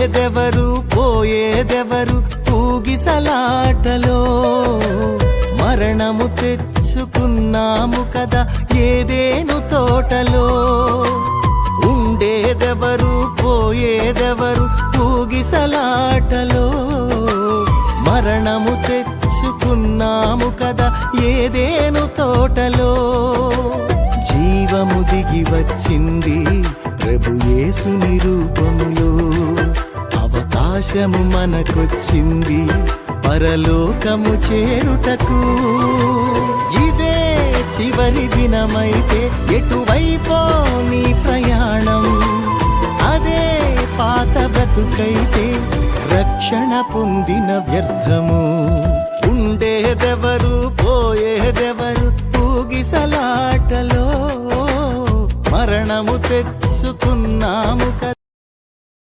ఉండేదెవరు పోయేదెవరు ఊగిసలాటలో మరణము తెచ్చుకున్నాము కదా ఏదేను తోటలో ఉండేదెవరు పోయేదెవరు ఊగిసలాటలో మరణము తెచ్చుకున్నాము కదా ఏదేను తోటలో జీవము దిగి వచ్చింది ప్రభు యేసుని రూపములో అవకాశము మనకొచ్చింది పరలోకము చేరుటకు ఇదే చివరి దినమైతే ఎటువైపో నీ ప్రయాణం అదే పాత బ్రతుకైతే రక్షణ పొందిన వ్యర్థము ఉండేదెవరు పోయేదెవరు ఊగిసలాటలో మరణము తెచ్చుకున్నాము